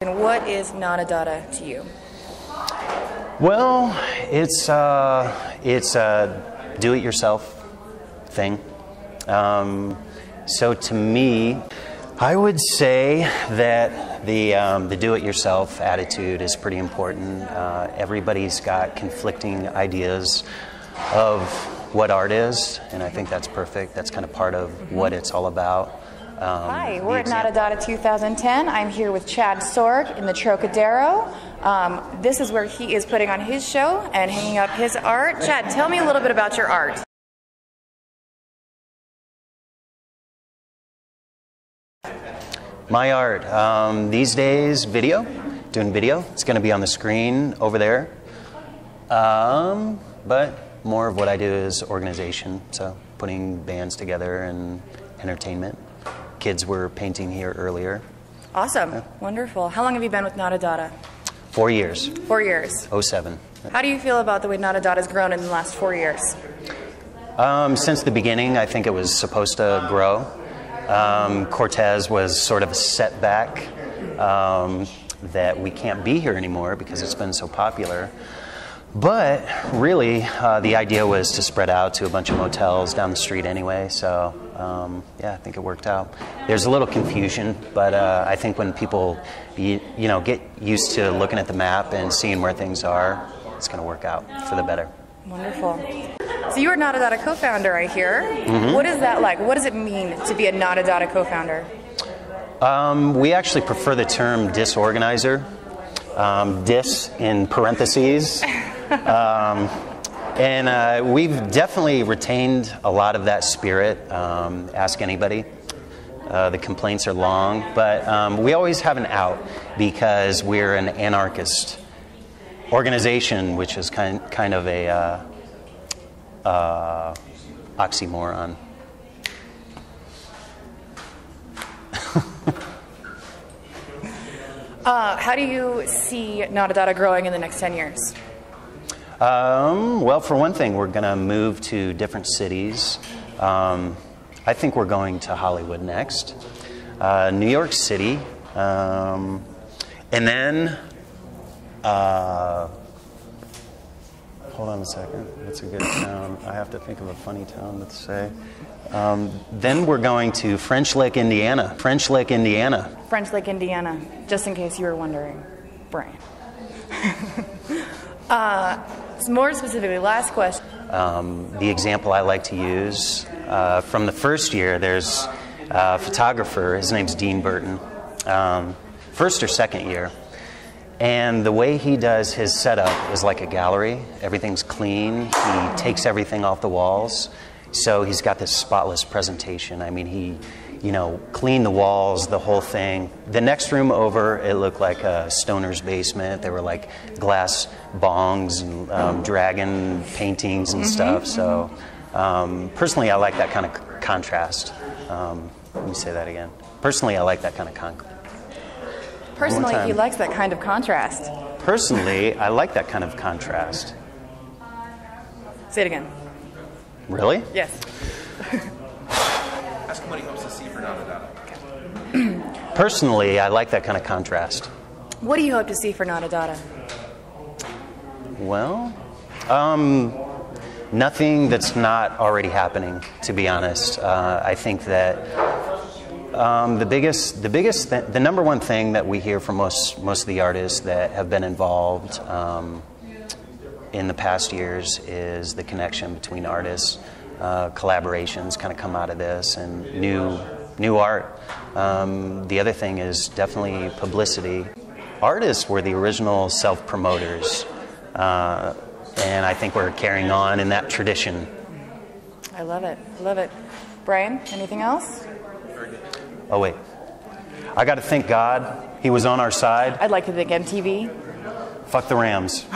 And what is Nada Dada to you? Well, it's a do-it-yourself thing. So to me, I would say that the do-it-yourself attitude is pretty important. Everybody's got conflicting ideas of what art is, and I think that's perfect. That's kind of part of what it's all about. Hi, we're at Nada Dada 2010. I'm here with Chad Sorg in the Trocadero. This is where he is putting on his show and hanging up his art. Chad, tell me a little bit about your art. My art, these days, doing video. It's going to be on the screen over there. But more of what I do is organization, so putting bands together and entertainment. Kids were painting here earlier. Awesome. Yeah. Wonderful. How long have you been with Nada Dada? 4 years. 4 years. 07. How do you feel about the way Nada Dada has grown in the last 4 years? Since the beginning, I think it was supposed to grow. Cortez was sort of a setback that we can't be here anymore because it's been so popular. But really, the idea was to spread out to a bunch of motels down the street anyway, so yeah, I think it worked out. There's a little confusion, but I think when people you know, get used to looking at the map and seeing where things are, it's going to work out for the better. Wonderful. So you are Nada Dada co-founder, I hear. Mm-hmm. What is that like? What does it mean to be a Nada Dada co-founder? We actually prefer the term disorganizer. Dis in parentheses. And we've definitely retained a lot of that spirit. Ask anybody. The complaints are long, but we always have an out because we're an anarchist organization, which is kind of a oxymoron. How do you see Nada Dada growing in the next 10 years? Well, for one thing, we're going to move to different cities. I think we're going to Hollywood next, New York City, and then, hold on a second, what's a good town? I have to think of a funny town to say. Then we're going to French Lick, Indiana. French Lick, Indiana. French Lick, Indiana, just in case you were wondering, Brian. More specifically, last question. The example I like to use, from the first year, there's a photographer, his name's Dean Burton, first or second year. And the way he does his setup is like a gallery. Everything's clean. He takes everything off the walls. So he's got this spotless presentation. I mean, he, you know, cleaned the walls, the whole thing. The next room over, it looked like a stoner's basement. There were like glass bongs and dragon paintings and stuff. So personally, I like that kind of contrast. Let me say that again. Personally, I like that kind of contrast. Personally, he likes that kind of contrast. Personally, I like that kind of contrast. Say it again. Really? Yes. Ask him what he hopes to see for Nada Dada. Personally, I like that kind of contrast. What do you hope to see for Nada Dada? Well, nothing that's not already happening, to be honest. I think that the number one thing that we hear from most of the artists that have been involved in the past years is the connection between artists. Collaborations kind of come out of this, and new art. The other thing is definitely publicity. Artists were the original self-promoters, and I think we're carrying on in that tradition. I love it. Love it. Brian, anything else? Oh, wait. I got to thank God. He was on our side. I'd like to thank MTV. Fuck the Rams.